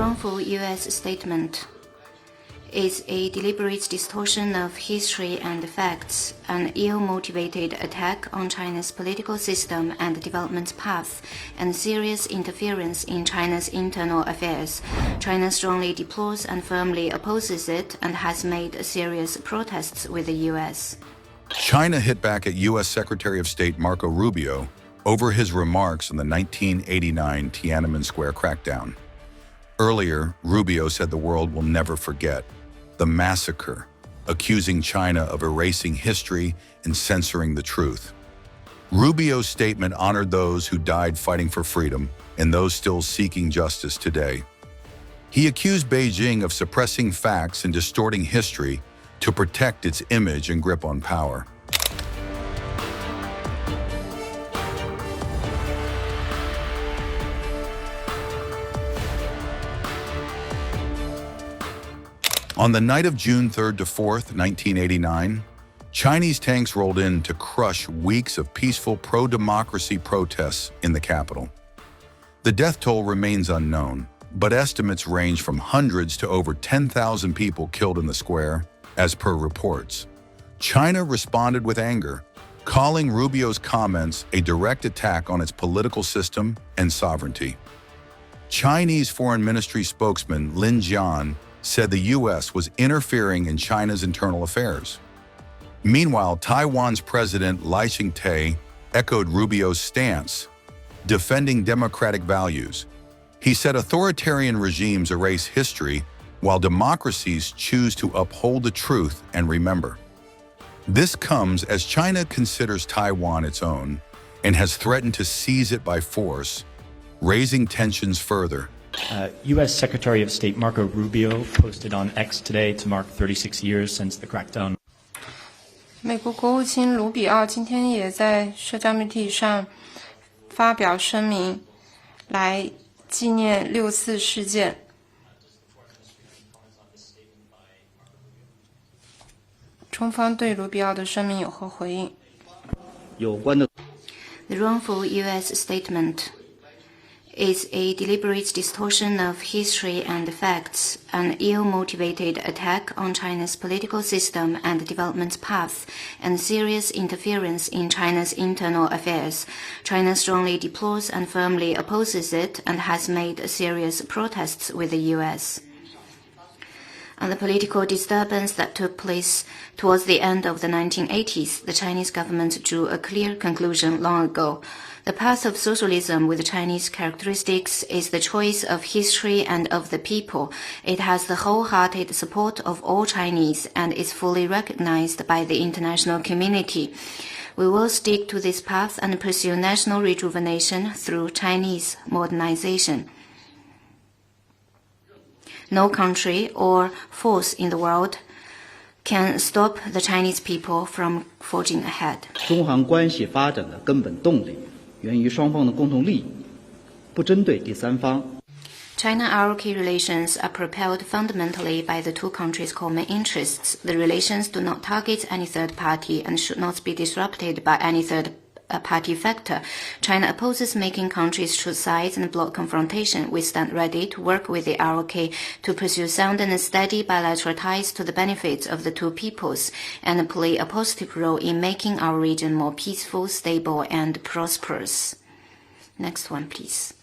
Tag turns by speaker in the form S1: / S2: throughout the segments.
S1: wrongful U.S. statement is a deliberate distortion of history and facts, an ill-motivated attack on China's political system and development path, and serious interference in China's internal affairs. China strongly deplores and firmly opposes it and has made serious protests with the U.S.
S2: China hit back at U.S. Secretary of State Marco Rubio over his remarks on the 1989 Tiananmen Square crackdown. Earlier, Rubio said the world will never forget the massacre, accusing China of erasing history and censoring the truth. Rubio's statement honored those who died fighting for freedom and those still seeking justice today. He accused Beijing of suppressing facts and distorting history to protect its image and grip on power. On the night of June 3rd to 4th, 1989, Chinese tanks rolled in to crush weeks of peaceful pro-democracy protests in the capital. The death toll remains unknown, but estimates range from hundreds to over 10,000 people killed in the square, as per reports. China responded with anger, calling Rubio's comments a direct attack on its political system and sovereignty. Chinese Foreign Ministry spokesman Lin Jian said the U.S. was interfering in China's internal affairs. Meanwhile, Taiwan's President Lai Ching-te echoed Rubio's stance, defending democratic values. He said authoritarian regimes erase history while democracies choose to uphold the truth and remember. This comes as China considers Taiwan its own and has threatened to seize it by force, raising tensions further.
S3: U.S. Secretary of State Marco Rubio posted on X today to mark 36 years since the crackdown.
S4: 美国国务卿卢比奥今天也在社交媒体上发表声明，来纪念6·4事件。中方对卢比奥的声明有何回应？
S1: The wrongful U.S. statement is a deliberate distortion of history and facts, an ill-motivated attack on China's political system and development path, and serious interference in China's internal affairs. China strongly deplores and firmly opposes it and has made serious protests with the U.S. On the political disturbance that took place towards the end of the 1980s, the Chinese government drew a clear conclusion long ago. The path of socialism with Chinese characteristics is the choice of history and of the people. It has the wholehearted support of all Chinese and is fully recognized by the international community. We will stick to this path and pursue national rejuvenation through Chinese modernization. No country or force in the world can stop the Chinese people from forging ahead.
S5: 中韩关系发展的根本动力源于双方的共同利益，不针对第三方。
S1: China-ROK relations are propelled fundamentally by the two countries' common interests. The relations do not target any third party and should not be disrupted by any third-party factor. China opposes making countries choose sides and block confrontation. We stand ready to work with the ROK to pursue sound and steady bilateral ties to the benefit of the two peoples and play a positive role in making our region more peaceful, stable, and prosperous. Next one, please.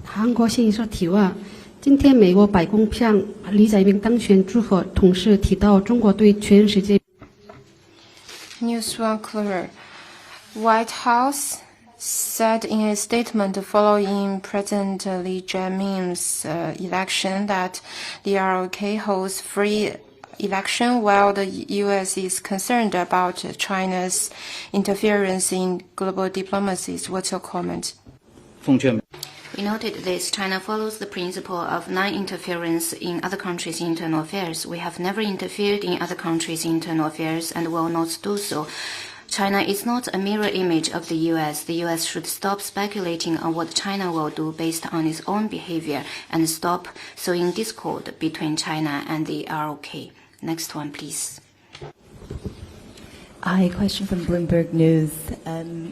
S6: 韩国新社提问：今天美国白宫向李在明当选祝贺，同时提到中国对全世界。
S4: News One Clear. White House said in a statement following President Lee Jae-myung's election that the ROK holds free election while the U.S. is concerned about China's interference in global diplomacy. What's your comment?
S5: 奉劝
S1: We noted this. China follows the principle of non-interference in other countries' internal affairs. We have never interfered in other countries' internal affairs and will not do so. China is not a mirror image of the U.S. The U.S. should stop speculating on what China will do based on its own behavior and stop sowing discord between China and the ROK. Next one, please.
S7: Hi, question from Bloomberg News.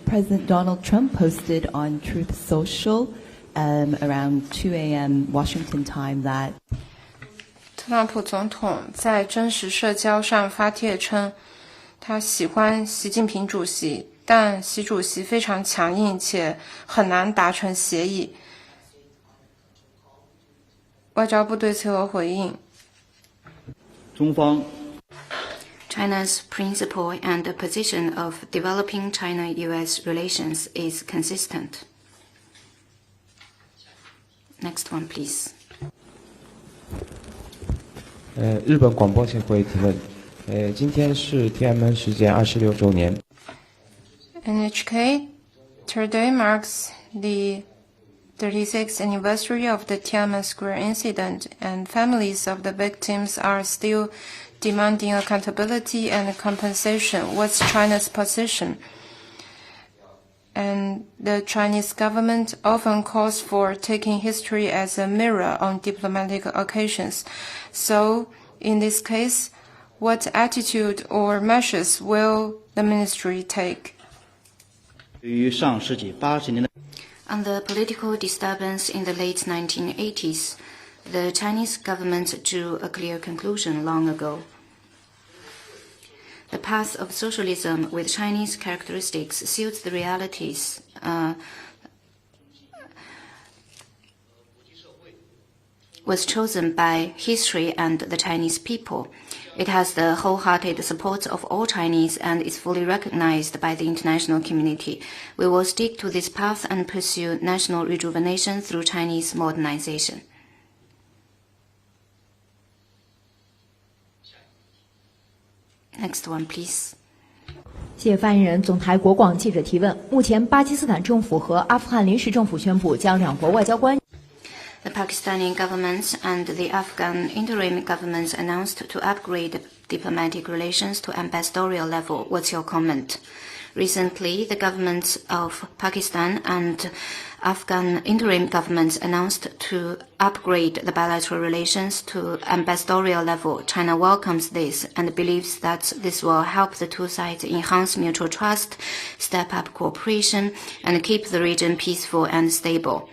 S7: President Donald Trump posted on Truth Social around 2 a.m. Washington time that
S4: 特朗普总统在真实社交上发帖称，他喜欢习近平主席，但习主席非常强硬且很难达成协议。外交部对此有回应。
S5: 中方
S1: China's principle and the position of developing China-US relations is consistent. Next one, please.
S8: 日本广播协会提问。今天是天安门事件26周年。
S4: NHK, today marks the 36th anniversary of the Tiananmen Square incident, and families of the victims are still demanding accountability and compensation. What's China's position? And the Chinese government often calls for taking history as a mirror on diplomatic occasions. So, in this case, what attitude or measures will the ministry take?
S5: 对于上世纪80年代
S1: On the political disturbance in the late 1980s, the Chinese government drew a clear conclusion long ago. The path of socialism with Chinese characteristics suits the realities was chosen by history and the Chinese people. It has the wholehearted support of all Chinese and is fully recognized by the international community. We will stick to this path and pursue national rejuvenation through Chinese modernization. Next one, please.
S9: 谢谢发言人。总台国广记者提问：目前，巴基斯坦政府和阿富汗临时政府宣布将两国外交关系。
S1: The Pakistani government and the Afghan interim governments announced to upgrade diplomatic relations to ambassadorial level. What's your comment? Recently, the governments of Pakistan and Afghan interim governments announced to upgrade the bilateral relations to ambassadorial level. China welcomes this and believes that this will help the two sides enhance mutual trust, step up cooperation, and keep the region peaceful and stable.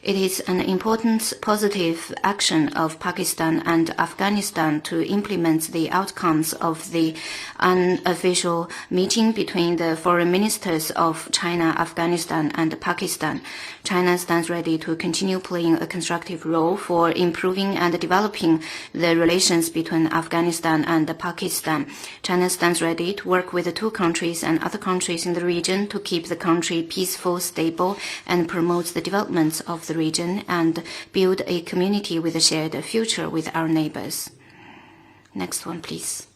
S1: It is an important positive action of Pakistan and Afghanistan to implement the outcomes of the unofficial meeting between the foreign ministers of China, Afghanistan, and Pakistan. China stands ready to continue playing a constructive role for improving and developing the relations between Afghanistan and Pakistan. China stands ready to work with the two countries and other countries in the region to keep the country peaceful, stable, and promote the development of the region and build a community with a shared future with our neighbors. Next one, please.